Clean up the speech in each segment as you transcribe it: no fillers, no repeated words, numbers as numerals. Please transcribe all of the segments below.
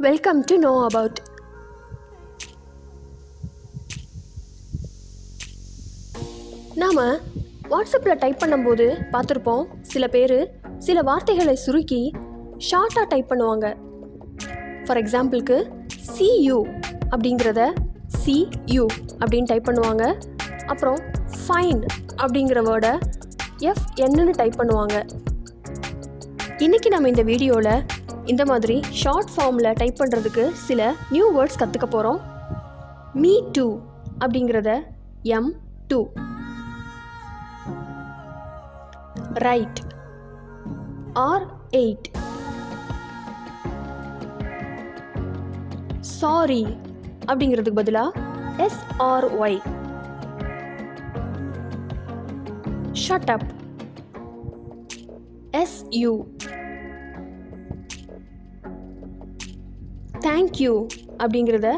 Welcome to know about. நாம வாட்ஸ்அப்பில் type பண்ணும்போது பார்த்துருப்போம், சில பேர் சில வார்த்தைகளை சுருக்கி ஷார்ட்டாக டைப் பண்ணுவாங்க. ஃபார் எக்ஸாம்பிளுக்கு CU அப்படிங்கிறத CU அப்படின்னு டைப் பண்ணுவாங்க. அப்புறம் ஃபைன் அப்படிங்கிற வேர்டை FNன்னு டைப் பண்ணுவாங்க. இன்றைக்கி நம்ம இந்த வீடியோவில் இந்த மாதிரி ஷார்ட் ஃபார்மில் டைப் பண்ணுறதுக்கு சில நியூ வேர்ட்ஸ் கற்றுக்க போகிறோம். மீ டூ அப்படிங்கிறத M2, ரைட் R8, சாரி அப்படிங்கிறதுக்கு பதிலாக SRY, shut up SU, thank you அப்படிங்கிறத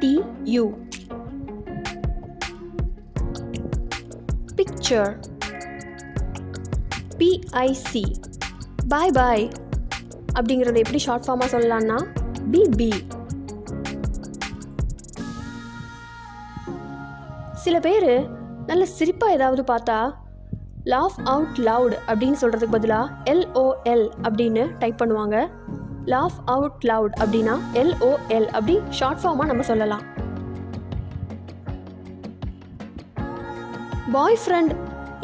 TU, picture PIC, bye bye அப்படிங்கிறத எப்படி ஷார்ட் ஃபார்மாக சொல்லலாம்னா BB. சில பேர் நல்ல சிரிப்பாக ஏதாவது பார்த்தா லாஃப் அவுட் லவுட் அப்படின்னு சொல்கிறதுக்கு பதிலாக LOL அப்படின்னு டைப் பண்ணுவாங்க. லாஃப் அவுட் லவுட் அப்படின்னா LOL அப்படி ஷார்ட் ஃபார்மாக நம்ம சொல்லலாம். பாய் ஃப்ரெண்ட்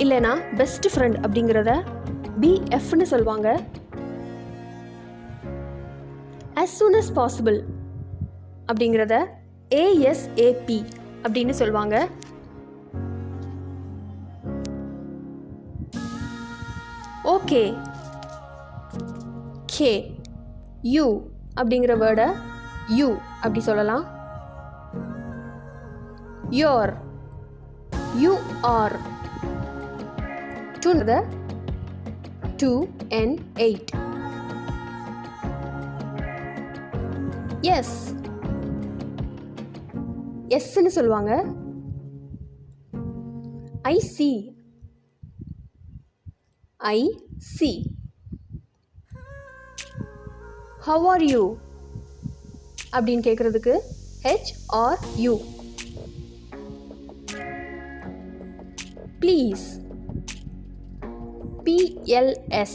இல்லைனா பெஸ்ட் ஃப்ரெண்ட் அப்படிங்கிறத BFன்னு சொல்லுவாங்க. as soon as possible அப்படிங்கிறத ASAP அப்படின்னு சொல்லுவாங்க. ஓகே U அப்படிங்கிற வேர்டை U அப்படி சொல்லலாம். your UR, to 2N8, Sன்னு சொல்லுவாங்க. IC how are you அப்படின்னு கேட்குறதுக்கு HRU, ப்ளீஸ் PLS,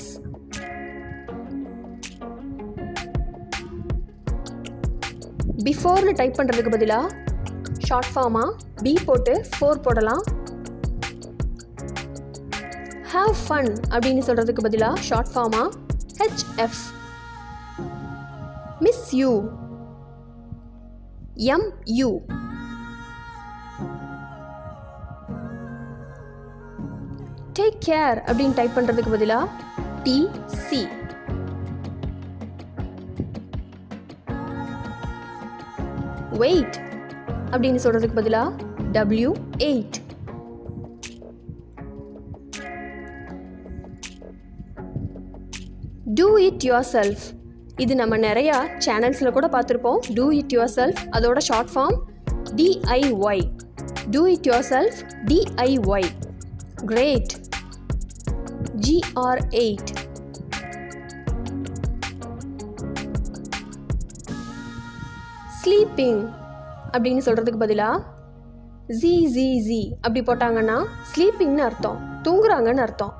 பிஃபோர்னு டைப் பண்ணுறதுக்கு பதிலாக ஷார்ட் ஃபார்மாக B போட்டு 4 போடலாம். ஹாவ் ஃபன் அப்படின்னு சொல்கிறதுக்கு பதிலாக ஷார்ட் ஃபார்மாக HF, miss you MU, take care அப்படின்னு டைப் பண்ணுறதுக்கு பதிலாக TC, வெயிட் அப்படின்னு சொல்கிறதுக்கு பதிலாக W8, do it yourself. இது நம்ம நிறையா சேனல்ஸில் கூட பார்த்துருப்போம். do it yourself அதோட short form DIY, do it yourself DIY. great GR8, sleeping அப்படின்னு சொல்கிறதுக்கு பதிலாக ZZZ அப்படி போட்டாங்கன்னா ஸ்லீப்பிங்னு அர்த்தம், தூங்குறாங்கன்னு அர்த்தம்.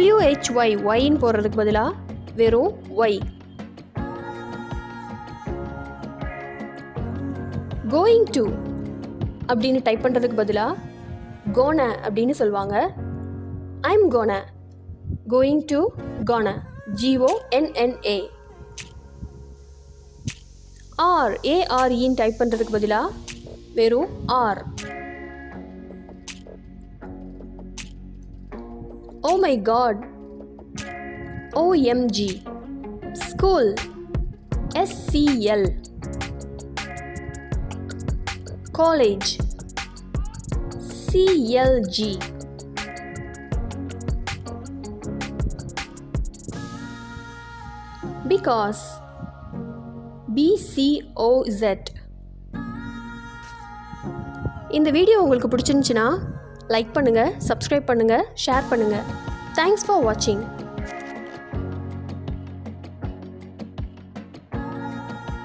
WHY, ஒயின்னு போடுறதுக்கு பதிலாக வெறும் Y. கோயிங் டு அப்படின்னு டைப் பண்ணுறதுக்கு பதிலாக கோன அப்படின்னு சொல்லுவாங்க. I'm gonna, going to gonna GONNA. AREன்னு டைப் பண்ணுறதுக்கு பதிலாக வெறும் R. Oh my God, OMG. School, SCL. College, CLG. Because, BCOZ. இந்த வீடியோ உங்களுக்கு பிடிச்சிருந்துச்சுன்னா லைக் பண்ணுங்கள், சப்ஸ்கிரைப் பண்ணுங்கள், ஷேர் பண்ணுங்கள். தேங்க்ஸ் ஃபார் வாட்சிங்.